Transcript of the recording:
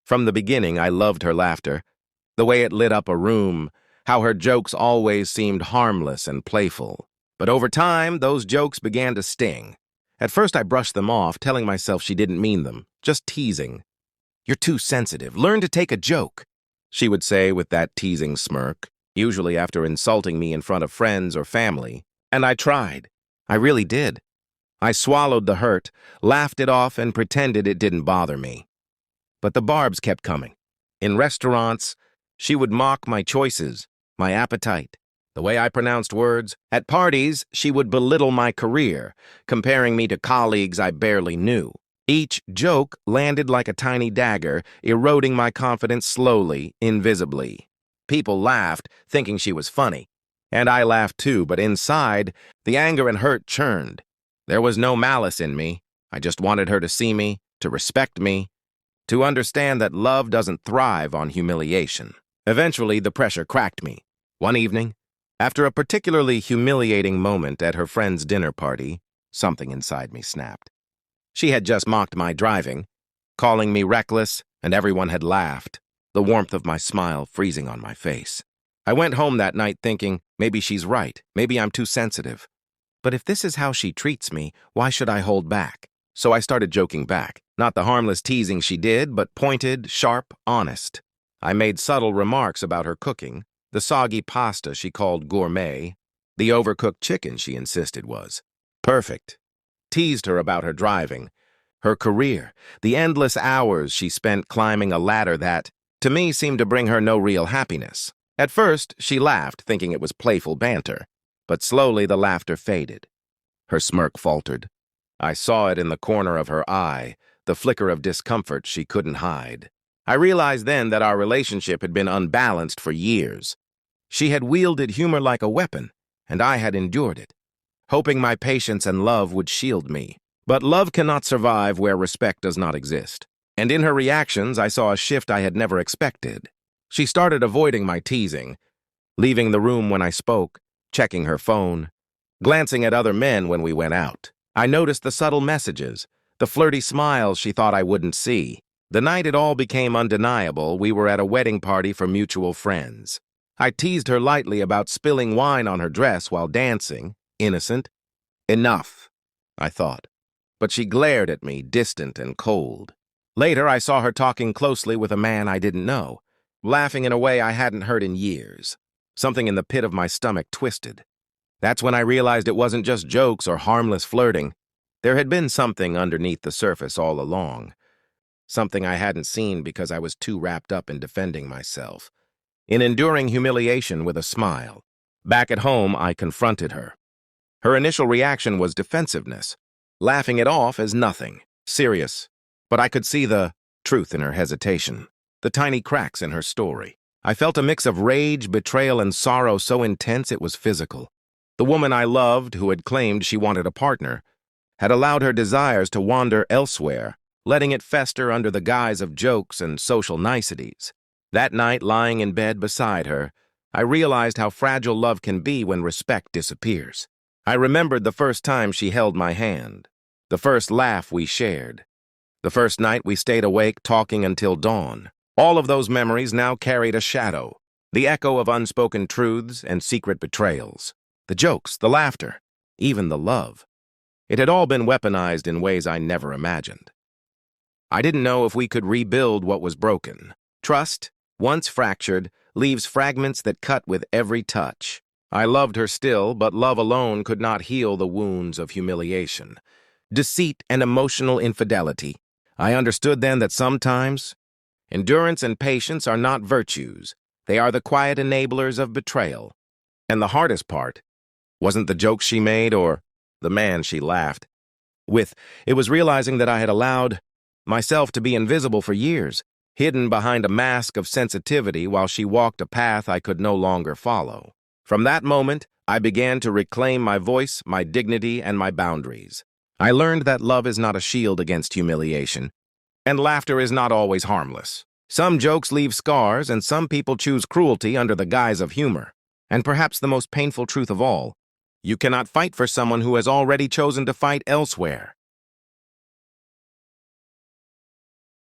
From the beginning, I loved her laughter, the way it lit up a room, how her jokes always seemed harmless and playful. But over time, those jokes began to sting. At first, I brushed them off, telling myself she didn't mean them, just teasing. "You're too sensitive. Learn to take a joke," she would say with that teasing smirk, usually after insulting me in front of friends or family. And I tried. I really did. I swallowed the hurt, laughed it off, and pretended it didn't bother me. But the barbs kept coming. In restaurants, she would mock my choices, my appetite, the way I pronounced words. At parties, she would belittle my career, comparing me to colleagues I barely knew. Each joke landed like a tiny dagger, eroding my confidence slowly, invisibly. People laughed, thinking she was funny. And I laughed too, but inside, the anger and hurt churned. There was no malice in me. I just wanted her to see me, to respect me, to understand that love doesn't thrive on humiliation. Eventually, the pressure cracked me. One evening, after a particularly humiliating moment at her friend's dinner party, something inside me snapped. She had just mocked my driving, calling me reckless, and everyone had laughed, the warmth of my smile freezing on my face. I went home that night thinking, maybe she's right, maybe I'm too sensitive. But if this is how she treats me, why should I hold back? So I started joking back. Not the harmless teasing she did, but pointed, sharp, honest. I made subtle remarks about her cooking, the soggy pasta she called gourmet, the overcooked chicken she insisted was perfect. Teased her about her driving, her career, the endless hours she spent climbing a ladder that, to me, seemed to bring her no real happiness. At first, she laughed, thinking it was playful banter, but slowly the laughter faded. Her smirk faltered. I saw it in the corner of her eye, the flicker of discomfort she couldn't hide. I realized then that our relationship had been unbalanced for years. She had wielded humor like a weapon, and I had endured it, hoping my patience and love would shield me. But love cannot survive where respect does not exist. And in her reactions, I saw a shift I had never expected. She started avoiding my teasing, leaving the room when I spoke, checking her phone, glancing at other men when we went out. I noticed the subtle messages, the flirty smiles she thought I wouldn't see. The night it all became undeniable, we were at a wedding party for mutual friends. I teased her lightly about spilling wine on her dress while dancing, innocent. Enough, I thought. But she glared at me, distant and cold. Later, I saw her talking closely with a man I didn't know, laughing in a way I hadn't heard in years. Something in the pit of my stomach twisted. That's when I realized it wasn't just jokes or harmless flirting. There had been something underneath the surface all along. Something I hadn't seen because I was too wrapped up in defending myself, in enduring humiliation with a smile. Back at home, I confronted her. Her initial reaction was defensiveness, laughing it off as nothing, serious. But I could see the truth in her hesitation, the tiny cracks in her story. I felt a mix of rage, betrayal, and sorrow so intense it was physical. The woman I loved, who had claimed she wanted a partner, had allowed her desires to wander elsewhere, letting it fester under the guise of jokes and social niceties. That night, lying in bed beside her, I realized how fragile love can be when respect disappears. I remembered the first time she held my hand, the first laugh we shared, the first night we stayed awake talking until dawn. All of those memories now carried a shadow, the echo of unspoken truths and secret betrayals. The jokes, the laughter, even the love. It had all been weaponized in ways I never imagined. I didn't know if we could rebuild what was broken. Trust, once fractured, leaves fragments that cut with every touch. I loved her still, but love alone could not heal the wounds of humiliation, deceit, and emotional infidelity. I understood then that sometimes endurance and patience are not virtues. They are the quiet enablers of betrayal. And the hardest part wasn't the jokes she made or the man she laughed with. It was realizing that I had allowed myself to be invisible for years, hidden behind a mask of sensitivity while she walked a path I could no longer follow. From that moment, I began to reclaim my voice, my dignity, and my boundaries. I learned that love is not a shield against humiliation, and laughter is not always harmless. Some jokes leave scars, and some people choose cruelty under the guise of humor. And perhaps the most painful truth of all, you cannot fight for someone who has already chosen to fight elsewhere.